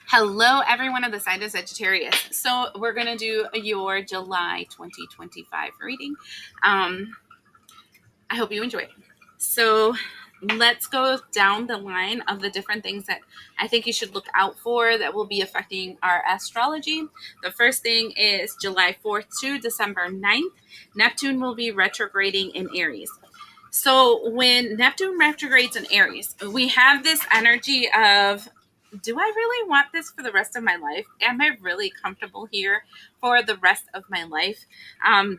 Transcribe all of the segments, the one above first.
Hello, everyone of the Zaida Sagittarius. So we're going to do your July 2025 reading. I hope you enjoy it. So let's go down the line of the different things that I think you should look out for that will be affecting our astrology. The first thing is July 4th to December 9th. Neptune will be retrograding in Aries. So when Neptune retrogrades in Aries, we have this energy of, do I really want this for the rest of my life? Am I really comfortable here for the rest of my life?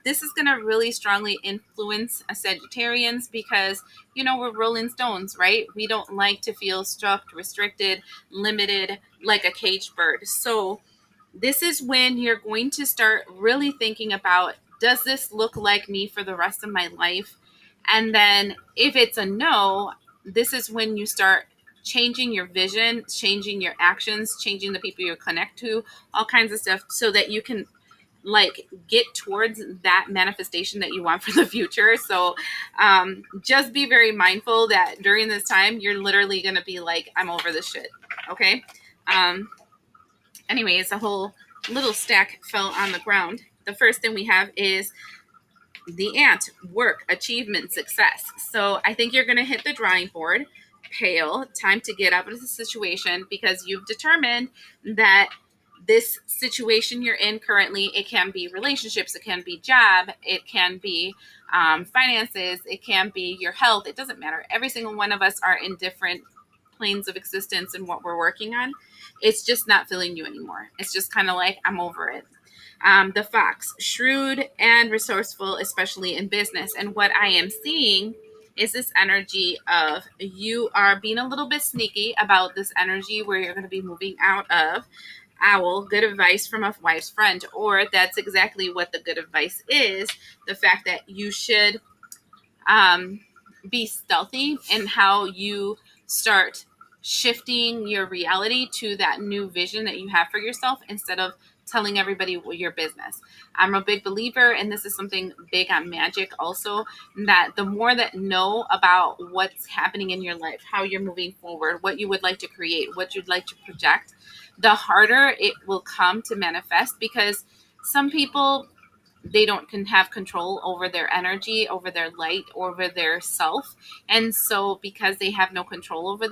This is going to really strongly influence Sagittarians because, we're rolling stones, right? We don't like to feel stuck, restricted, limited, like a caged bird. So this is when you're going to start really thinking about, does this look like me for the rest of my life? And then if it's a no, this is when you start changing your vision, changing your actions, changing the people you connect to, all kinds of stuff so that you can get towards that manifestation that you want for the future. So just be very mindful that during this time, you're literally going to be like, I'm over this shit. Okay. Anyways, a whole little stack fell on the ground. The first thing we have is the ant, work, achievement, success. So I think you're going to hit the drawing board. Pale, time to get out of the situation because you've determined that this situation you're in currently, it can be relationships, it can be job, it can be finances, it can be your health. It doesn't matter. Every single one of us are in different planes of existence and what we're working on. It's just not filling you anymore. It's just kind of like, I'm over it. The fox, shrewd and resourceful, especially in business. And what I am seeing is this energy of you are being a little bit sneaky about this energy where you're going to be moving out of owl, good advice from a wise friend, or that's exactly what the good advice is. The fact that you should be stealthy in how you start shifting your reality to that new vision that you have for yourself instead of telling everybody your business. I'm a big believer, and this is something big on magic also, that the more that know about what's happening in your life, how you're moving forward, what you would like to create, what you'd like to project, the harder it will come to manifest because some people, they don't can have control over their energy, over their light, over their self. And so because they have no control over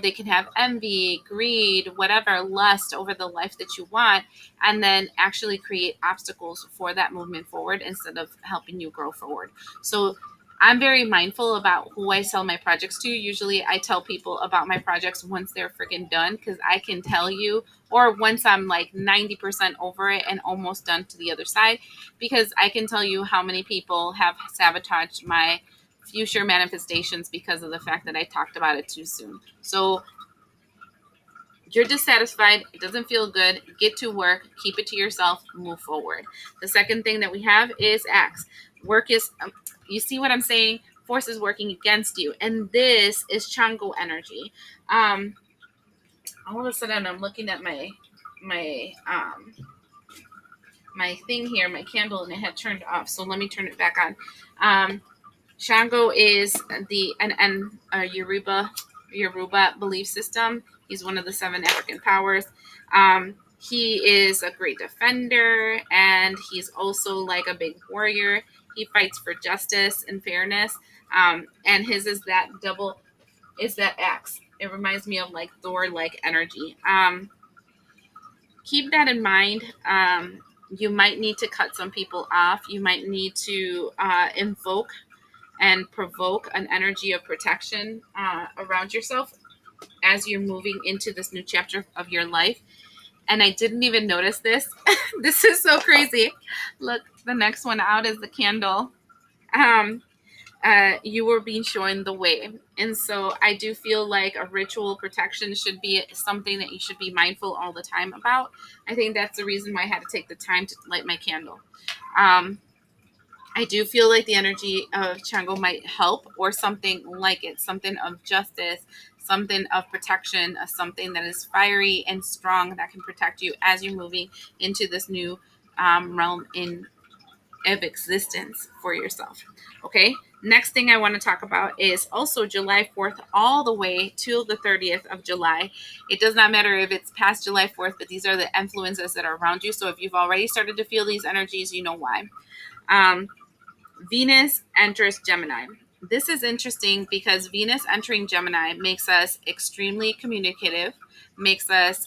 they can have envy, greed, whatever, lust over the life that you want, and then actually create obstacles for that movement forward instead of helping you grow forward. So I'm very mindful about who I sell my projects to. Usually I tell people about my projects once they're freaking done because I can tell you, or once I'm like 90% over it and almost done to the other side, because I can tell you how many people have sabotaged my future manifestations because of the fact that I talked about it too soon. So you're dissatisfied, it doesn't feel good, get to work, keep it to yourself, move forward. The second thing that we have is Axe. Work is, you see what I'm saying? Force is working against you. And this is Chango energy. All of a sudden I'm looking at my my thing here, my candle, and it had turned off. So let me turn it back on. Shango is an Yoruba belief system. He's one of the 7 African powers. He is a great defender, and he's also like a big warrior. He fights for justice and fairness. And his is that axe. It reminds me of like Thor-like energy. Keep that in mind. You might need to cut some people off. You might need to invoke and provoke an energy of protection around yourself as you're moving into this new chapter of your life. And I didn't even notice this. This is so crazy. Look, the next one out is the candle. Um, you were being shown the way. And so I do feel like a ritual protection should be something that you should be mindful all the time about. I think that's the reason why I had to take the time to light my candle. I do feel like the energy of Chango might help, or something like it, something of justice, something of protection, something that is fiery and strong that can protect you as you're moving into this new realm of existence for yourself. Okay, Next thing I want to talk about is also July 4th all the way till the 30th of July. It does not matter if it's past July 4th, but these are the influences that are around you. So if you've already started to feel these energies, you know why. Um, Venus enters Gemini. This is interesting because Venus entering Gemini makes us extremely communicative, makes us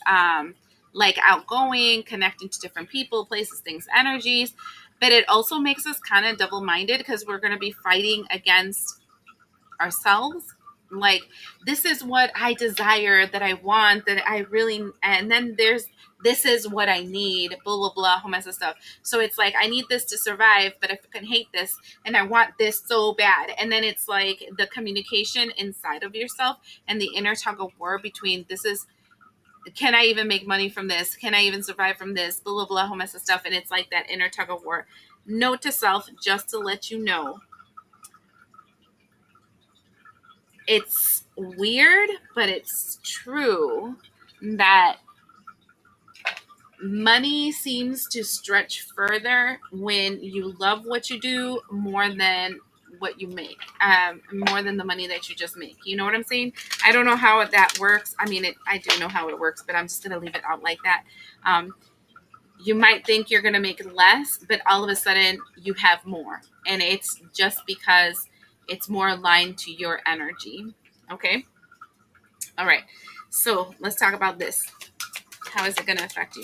like outgoing, connecting to different people, places, things, energies. But it also makes us kind of double minded because we're going to be fighting against ourselves. Like, this is what I desire, that I want, that I really, and then there's this is what I need, blah blah blah, whole mess of stuff. So it's like, I need this to survive, but I can hate this, and I want this so bad. And then it's like the communication inside of yourself and the inner tug of war between, this is, can I even make money from this? Can I even survive from this? Blah blah blah, whole mess of stuff. And it's like that inner tug of war. Note to self, just to let you know, it's weird, but it's true that money seems to stretch further when you love what you do more than what you make, more than the money that you just make. You know what I'm saying? I don't know how that works. I mean, I do know how it works, but I'm just going to leave it out like that. You might think you're going to make less, but all of a sudden you have more. And it's just because it's more aligned to your energy. Okay. All right. So let's talk about this. How is it going to affect you?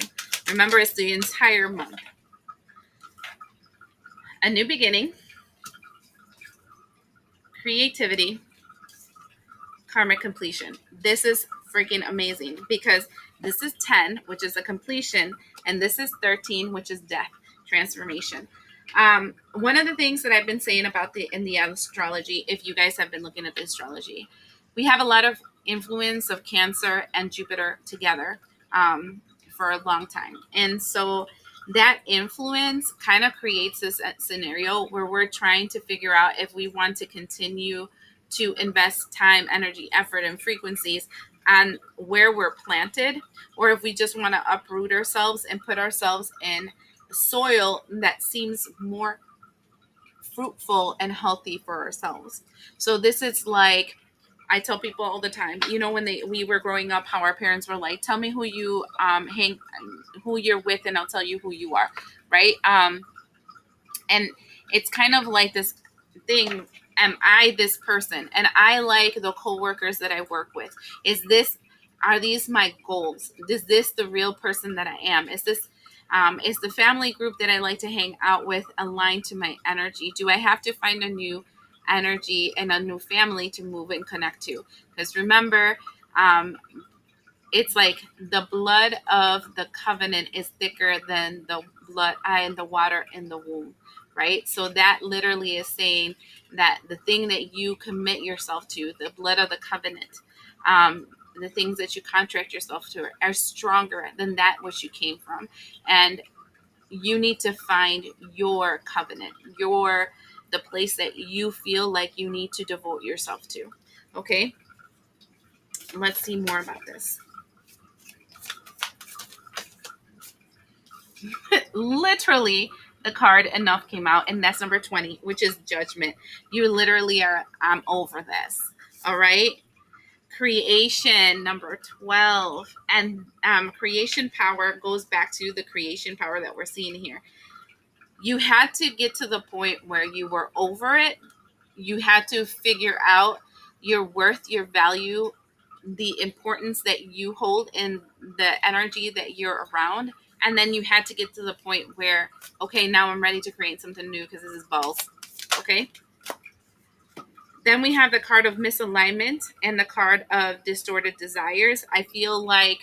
Remember, it's the entire month. A new beginning, creativity, karmic completion. This is freaking amazing because this is 10, which is a completion, and this is 13, which is death, transformation. One of the things that I've been saying about in the astrology, if you guys have been looking at the astrology, we have a lot of influence of Cancer and Jupiter together for a long time. And so that influence kind of creates this scenario where we're trying to figure out if we want to continue to invest time, energy, effort, and frequencies on where we're planted, or if we just want to uproot ourselves and put ourselves in soil that seems more fruitful and healthy for ourselves. So this is like, I tell people all the time, you know, when we were growing up, how our parents were like, tell me who you who you're with, and I'll tell you who you are, right? And it's kind of like this thing, am I this person? And I like the coworkers that I work with. Are these my goals? Is this the real person that I am? Is the family group that I like to hang out with aligned to my energy? Do I have to find a new energy and a new family to move and connect to? Because remember, it's like the blood of the covenant is thicker than the blood and the water in the womb, right? So that literally is saying that the thing that you commit yourself to, the blood of the covenant, the things that you contract yourself to are stronger than that which you came from. And you need to find your covenant, the place that you feel like you need to devote yourself to. Okay, let's see more about this. Literally, the card enough came out, and that's number 20, which is judgment. You literally are, I'm over this. All right. Creation, number 12, and creation power goes back to the creation power that we're seeing here. You had to get to the point where you were over it. You had to figure out your worth, your value, the importance that you hold in the energy that you're around. And then you had to get to the point where, okay, now I'm ready to create something new because this is balls. Okay. Then we have the card of misalignment and the card of distorted desires. I feel like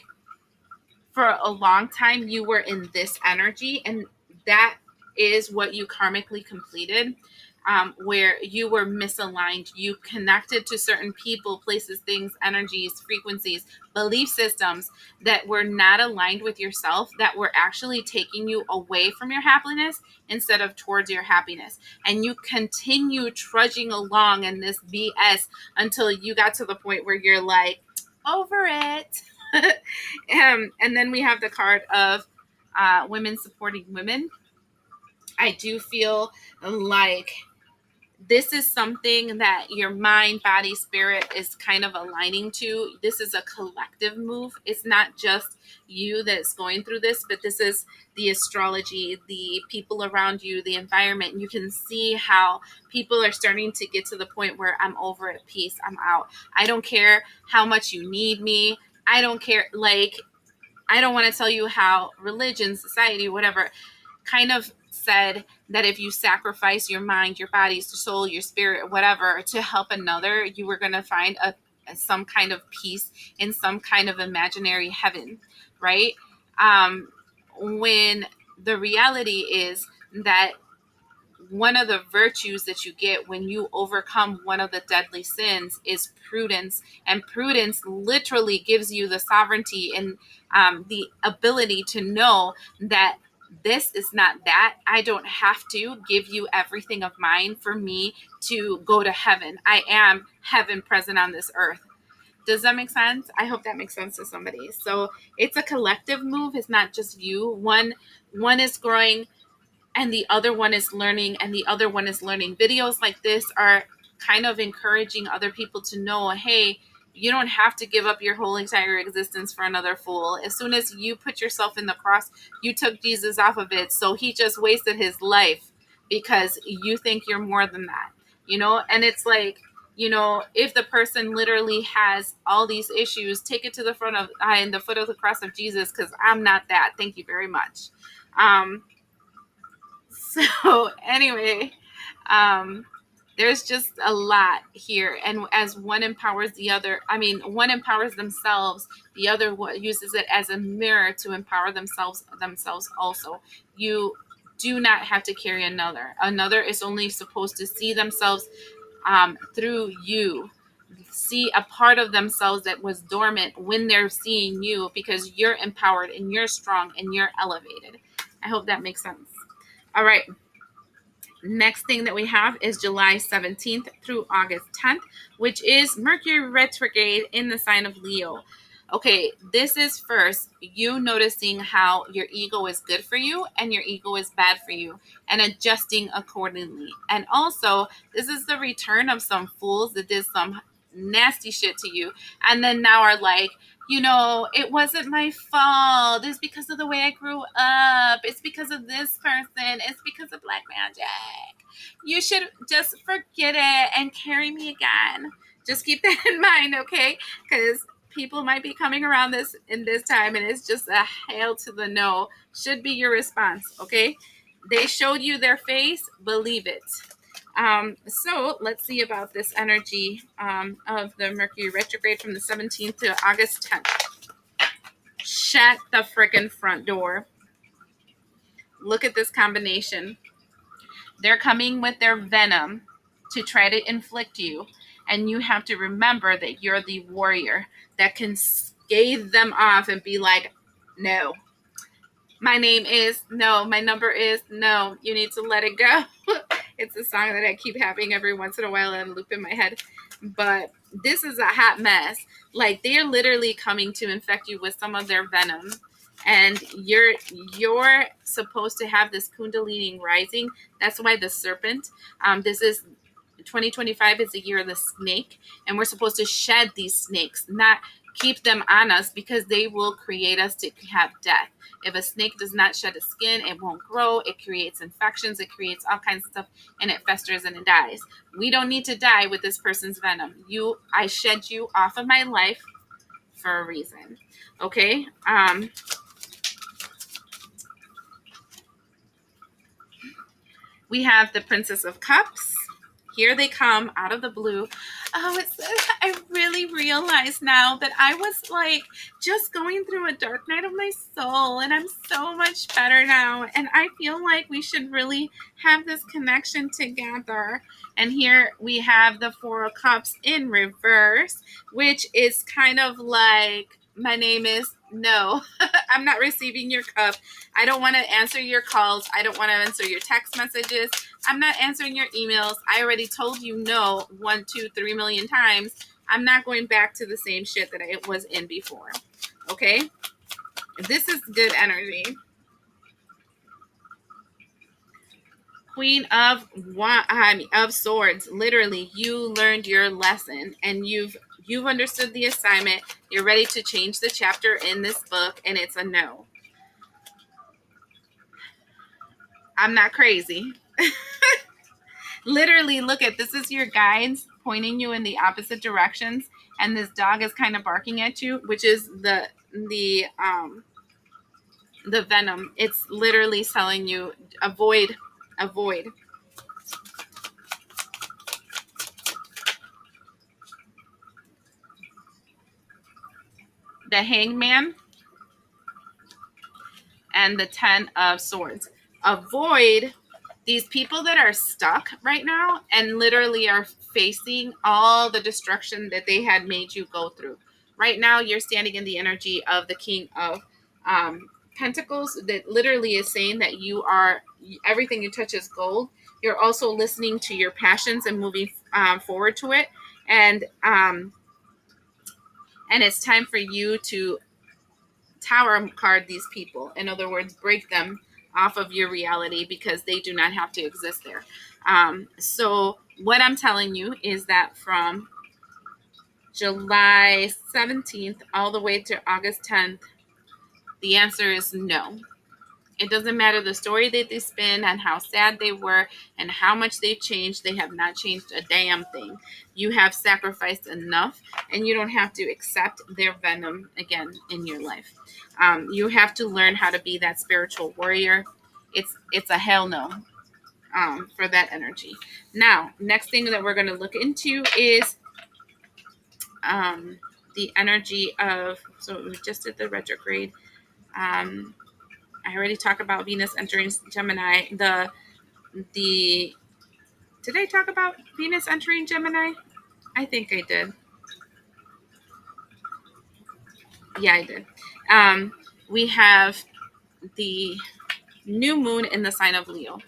for a long time you were in this energy, and that is what you karmically completed, where you were misaligned. You connected to certain people, places, things, energies, frequencies, belief systems that were not aligned with yourself, that were actually taking you away from your happiness instead of towards your happiness. And you continue trudging along in this BS until you got to the point where you're like, over it. And then we have the card of women supporting women. I do feel like This is something that your mind, body, spirit is kind of aligning to. This is a collective move. It's not just you that's going through this, but this is the astrology, the people around you, the environment. You can see how people are starting to get to the point where I'm over it, peace, I'm out. I don't care how much you need me. I don't care. Like, I don't want to tell you how religion, society, whatever, kind of said that if you sacrifice your mind, your body, your soul, your spirit, whatever, to help another, you were going to find some kind of peace in some kind of imaginary heaven, right? When the reality is that one of the virtues that you get when you overcome one of the deadly sins is prudence. And prudence literally gives you the sovereignty and the ability to know that this is not that. I don't have to give you everything of mine for me to go to heaven. I am heaven present on this earth. Does that make sense? I hope that makes sense to somebody. So it's a collective move. It's not just you. One is growing and the other one is learning, and the other one is learning. Videos like this are kind of encouraging other people to know, hey, you don't have to give up your whole entire existence for another fool. As soon as you put yourself in the cross, you took Jesus off of it. So he just wasted his life because you think you're more than that, And it's like, if the person literally has all these issues, take it to the front of in the foot of the cross of Jesus, because I'm not that. Thank you very much. So anyway, there's just a lot here. And as one empowers the other, one empowers themselves, the other uses it as a mirror to empower themselves also. You do not have to carry another. Another is only supposed to see themselves through you. See a part of themselves that was dormant when they're seeing you, because you're empowered and you're strong and you're elevated. I hope that makes sense. All right. Next thing that we have is July 17th through August 10th, which is Mercury retrograde in the sign of Leo. Okay, this is first you noticing how your ego is good for you and your ego is bad for you, and adjusting accordingly. And also, this is the return of some fools that did some nasty shit to you, and then now are like, it wasn't my fault. It's because of the way I grew up. It's because of this person. It's because of black magic. You should just forget it and carry me again. Just keep that in mind, okay? Because people might be coming around this in this time, and it's just a hail to the no. Should be your response, okay? They showed you their face. Believe it. So let's see about this energy of the Mercury retrograde from the 17th to August 10th. Shut the freaking front door. Look at this combination. They're coming with their venom to try to inflict you. And you have to remember that you're the warrior that can scathe them off and be like, no. My name is no. My number is no. You need to let it go. It's a song that I keep having every once in a while and loop in my head. But this is a hot mess. Like, they're literally coming to infect you with some of their venom. And you're supposed to have this kundalini rising. That's why the serpent. This is 2025 is the year of the snake, and we're supposed to shed these snakes, not keep them on us, because they will create us to have death. If a snake does not shed its skin, it won't grow. It creates infections. It creates all kinds of stuff, and it festers and it dies. We don't need to die with this person's venom. I shed you off of my life for a reason. Okay. We have the Princess of Cups. Here they come out of the blue. Oh, I really realize now that I was like just going through a dark night of my soul, and I'm so much better now. And I feel like we should really have this connection together. And here we have the Four of Cups in reverse, which is kind of like, my name is no. I'm not receiving your cup. I don't want to answer your calls. I don't want to answer your text messages. I'm not answering your emails. I already told you no 1, 2, 3 million times. I'm not going back to the same shit that I was in before. Okay? This is good energy. Queen of Swords. Literally, you learned your lesson and you've understood the assignment. You're ready to change the chapter in this book, and it's a no. I'm not crazy. Literally, look at this is your guides pointing you in the opposite directions, and this dog is kind of barking at you, which is the venom. It's literally telling you avoid. The Hangman and the 10 of Swords. Avoid these people that are stuck right now and literally are facing all the destruction that they had made you go through. Right now, you're standing in the energy of the King of Pentacles, that literally is saying that you are everything you touch is gold. You're also listening to your passions and moving forward to it, and it's time for you to tower card these people. In other words, break them off of your reality because they do not have to exist there. So what I'm telling you is that from July 17th all the way to August 10th, the answer is no. It doesn't matter the story that they spin and how sad they were and how much they've changed. They have not changed a damn thing. You have sacrificed enough, and you don't have to accept their venom again in your life. You have to learn how to be that spiritual warrior. It's a hell no for that energy. Now, next thing that we're going to look into is the energy of, so we just did the retrograde. I already talked about Venus entering Gemini. The did I talk about Venus entering Gemini? I think I did. Yeah, I did. We have the new moon in the sign of Leo.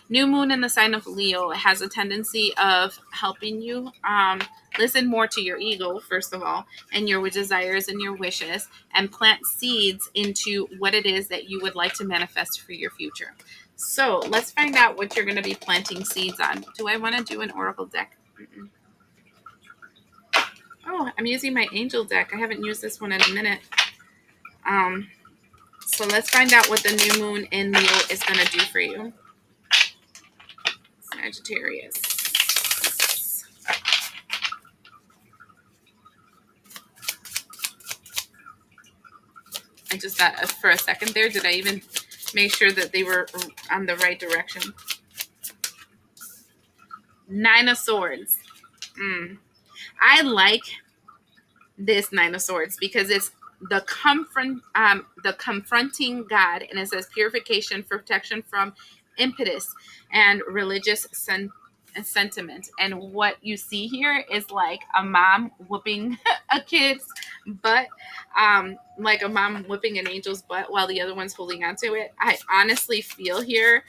New moon in the sign of Leo has a tendency of helping you listen more to your ego, first of all, and your desires and your wishes, and plant seeds into what it is that you would like to manifest for your future. So let's find out what you're going to be planting seeds on. Do I want to do an oracle deck? Mm-mm. Oh, I'm using my angel deck. I haven't used this one in a minute. So let's find out what the new moon in Leo is going to do for you. Sagittarius. I just thought for a second there, did I even make sure that they were on the right direction? Nine of Swords. I like this Nine of Swords because it's the confronting God, and it says purification, protection from impetus and religious sentiment. And what you see here is like a mom whooping a kid's butt, like a mom whipping an angel's butt while the other one's holding onto it. I honestly feel here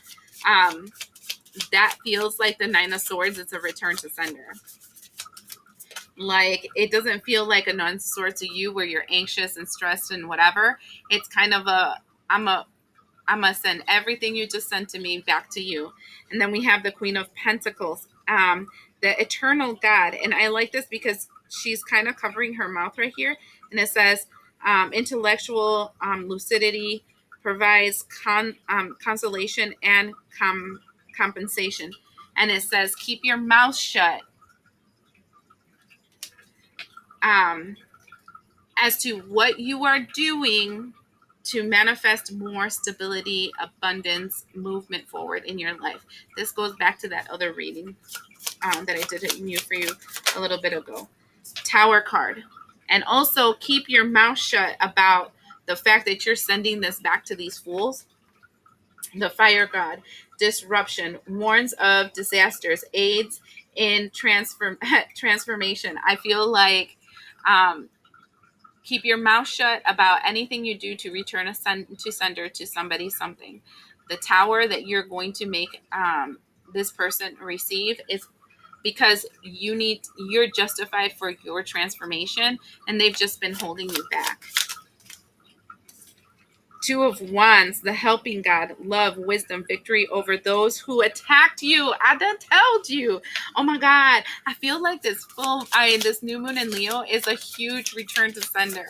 that feels like the Nine of Swords. It's a return to sender. Like, it doesn't feel like a Nine of Swords to you where you're anxious and stressed and whatever. It's kind of I'm gonna send everything you just sent to me back to you. And then we have the Queen of Pentacles, the eternal God. And I like this because she's kind of covering her mouth right here. And it says intellectual lucidity provides consolation and compensation. And it says keep your mouth shut as to what you are doing to manifest more stability, abundance, movement forward in your life. This goes back to that other reading that I did for you a little bit ago. Tower card. And also keep your mouth shut about the fact that you're sending this back to these fools. The fire god. Disruption. Warns of disasters. Aids in transformation. I feel like keep your mouth shut about anything you do to return to sender to somebody something. The tower that you're going to make this person receive is because you're justified for your transformation, and they've just been holding you back. Two of Wands, the helping God, love, wisdom, victory over those who attacked you. I done told you. Oh my God. I feel like this new moon in Leo is a huge return to sender.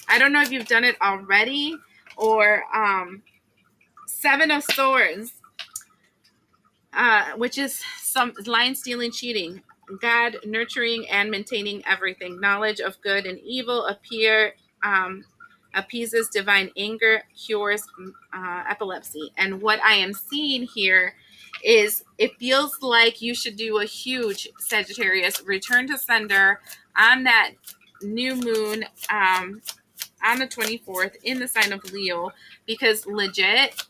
I don't know if you've done it already, or Seven of Swords, which is some lying, stealing, cheating. God nurturing and maintaining everything. Knowledge of good and evil appeases divine anger, cures epilepsy. And what I am seeing here is it feels like you should do a huge Sagittarius return to sender on that new moon, on the 24th in the sign of Leo, because legit,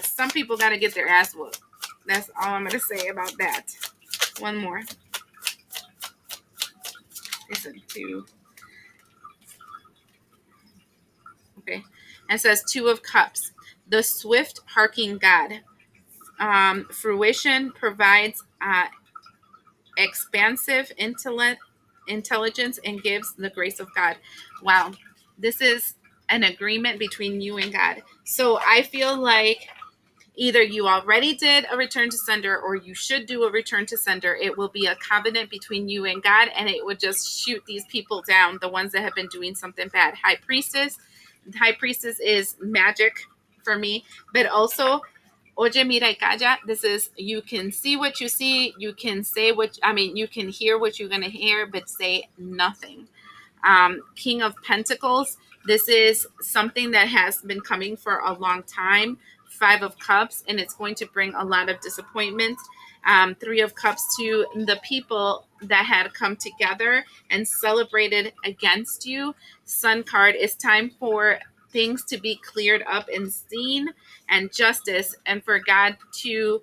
some people got to get their ass whooped. That's all I'm going to say about that. One more. Listen to. Okay. And it says Two of Cups. The swift harking God. Fruition provides expansive intelligence and gives the grace of God. Wow. This is an agreement between you and God. So I feel like either you already did a return to sender or you should do a return to sender. It will be a covenant between you and God, and it would just shoot these people down, the ones that have been doing something bad. High Priestess. High Priestess is magic for me, but also Oye, mira y calla. This is, you can see what you see. You can say you can hear what you're going to hear, but say nothing. King of Pentacles. This is something that has been coming for a long time. Five of Cups, and it's going to bring a lot of disappointment. Three of Cups to the people that had come together and celebrated against you. Sun card. It's time for things to be cleared up and seen, and justice, and for God to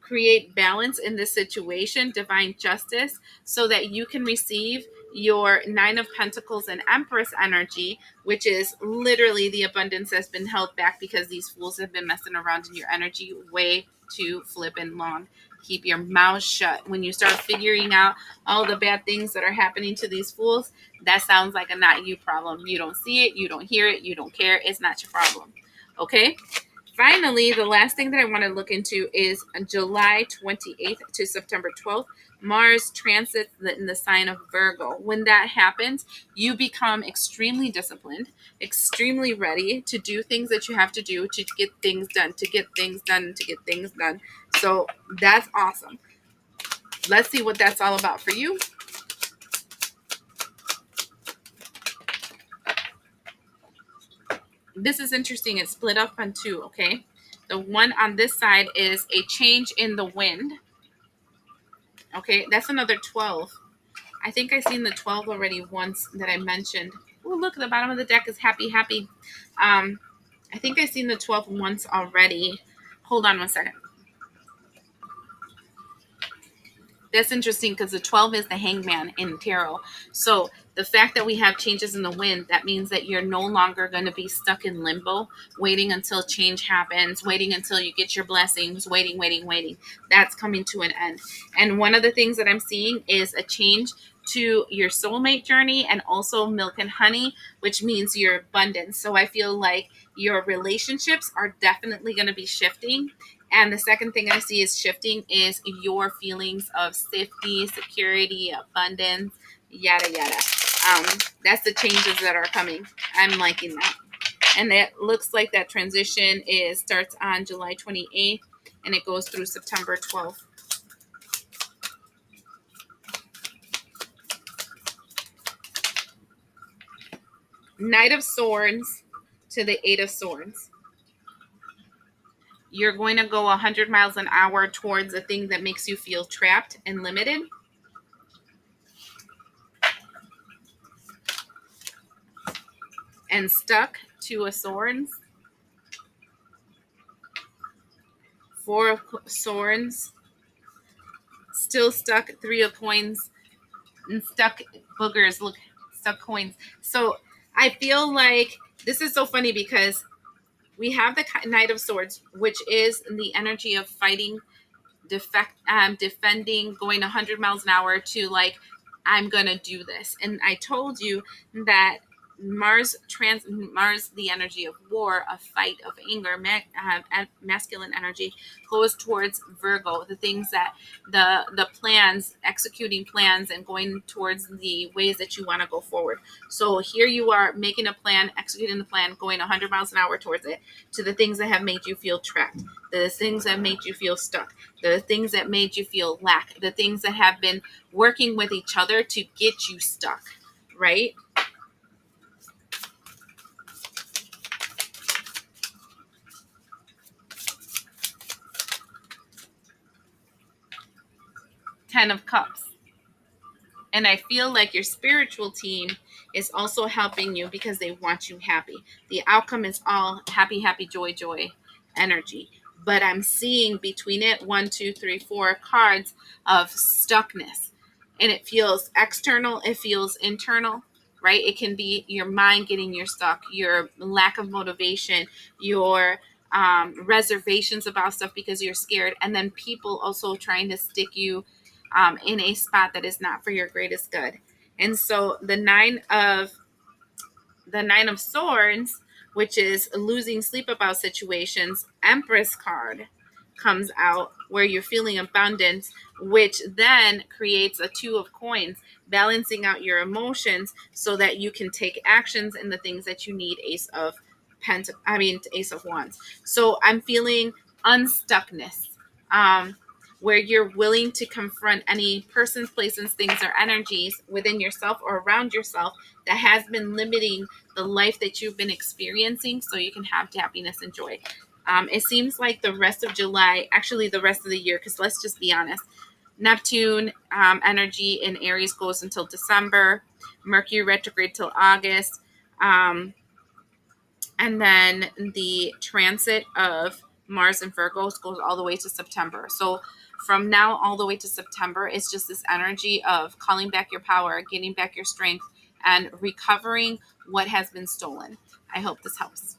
create balance in this situation, divine justice, so that you can receive your Nine of Pentacles and Empress energy, which is literally the abundance that's been held back because these fools have been messing around in your energy way too flippin' long. Keep your mouth shut. When you start figuring out all the bad things that are happening to these fools, that sounds like a not you problem. You don't see it, you don't hear it, you don't care. It's not your problem. Okay? Finally, the last thing that I want to look into is July 28th to September 12th. Mars transits in the sign of Virgo. When that happens, you become extremely disciplined, extremely ready to do things that you have to do to get things done, to get things done, to get things done. So that's awesome. Let's see what that's all about for you. This is interesting. It's split up on two, okay? The one on this side is a change in the wind. Okay, that's another 12. I think I've seen the 12 already once that I mentioned. Oh, look, the bottom of the deck is happy, happy. I think I've seen the 12 once already. Hold on one second. That's interesting because the 12 is the hangman in tarot. So the fact that we have changes in the wind, that means that you're no longer going to be stuck in limbo, waiting until change happens, waiting until you get your blessings, waiting. That's coming to an end. And one of the things that I'm seeing is a change to your soulmate journey, and also milk and honey, which means your abundance. So I feel like your relationships are definitely going to be shifting. And the second thing I see is shifting is your feelings of safety, security, abundance, yada, yada. That's the changes that are coming. I'm liking that. And it looks like that transition starts on July 28th and it goes through September 12th. Knight of Swords to the Eight of Swords. You're going to go 100 miles an hour towards a thing that makes you feel trapped and limited. And stuck, Two of Swords. Four of Swords. Still stuck, Three of Coins. And stuck boogers, look, stuck coins. So I feel like this is so funny because we have the Knight of Swords, which is the energy of fighting, defending, going 100 miles an hour to like, I'm going to do this. And I told you that Mars, the energy of war, of fight, of anger, masculine energy, goes towards Virgo. The things that the plans, executing plans, and going towards the ways that you want to go forward. So here you are making a plan, executing the plan, going 100 miles an hour towards it. To the things that have made you feel trapped, the things that made you feel stuck, the things that made you feel lack, the things that have been working with each other to get you stuck, right? Ten of Cups. And I feel like your spiritual team is also helping you because they want you happy. The outcome is all happy, happy, joy, joy energy. But I'm seeing between it 1, 2, 3, 4 cards of stuckness. And it feels external, it feels internal, right? It can be your mind getting you stuck, your lack of motivation, your reservations about stuff because you're scared, and then people also trying to stick you in a spot that is not for your greatest good. And so the nine of swords, which is losing sleep about situations, Empress card comes out where you're feeling abundance, which then creates a two of coins, balancing out your emotions so that you can take actions in the things that you need. Ace of wands. So I'm feeling unstuckness, where you're willing to confront any persons, places, things, or energies within yourself or around yourself that has been limiting the life that you've been experiencing so you can have happiness and joy. It seems like the rest of July, actually the rest of the year, because let's just be honest, Neptune energy in Aries goes until December, Mercury retrograde till August, and then the transit of Mars and Virgos goes all the way to September. So from now all the way to September, it's just this energy of calling back your power, getting back your strength, and recovering what has been stolen. I hope this helps.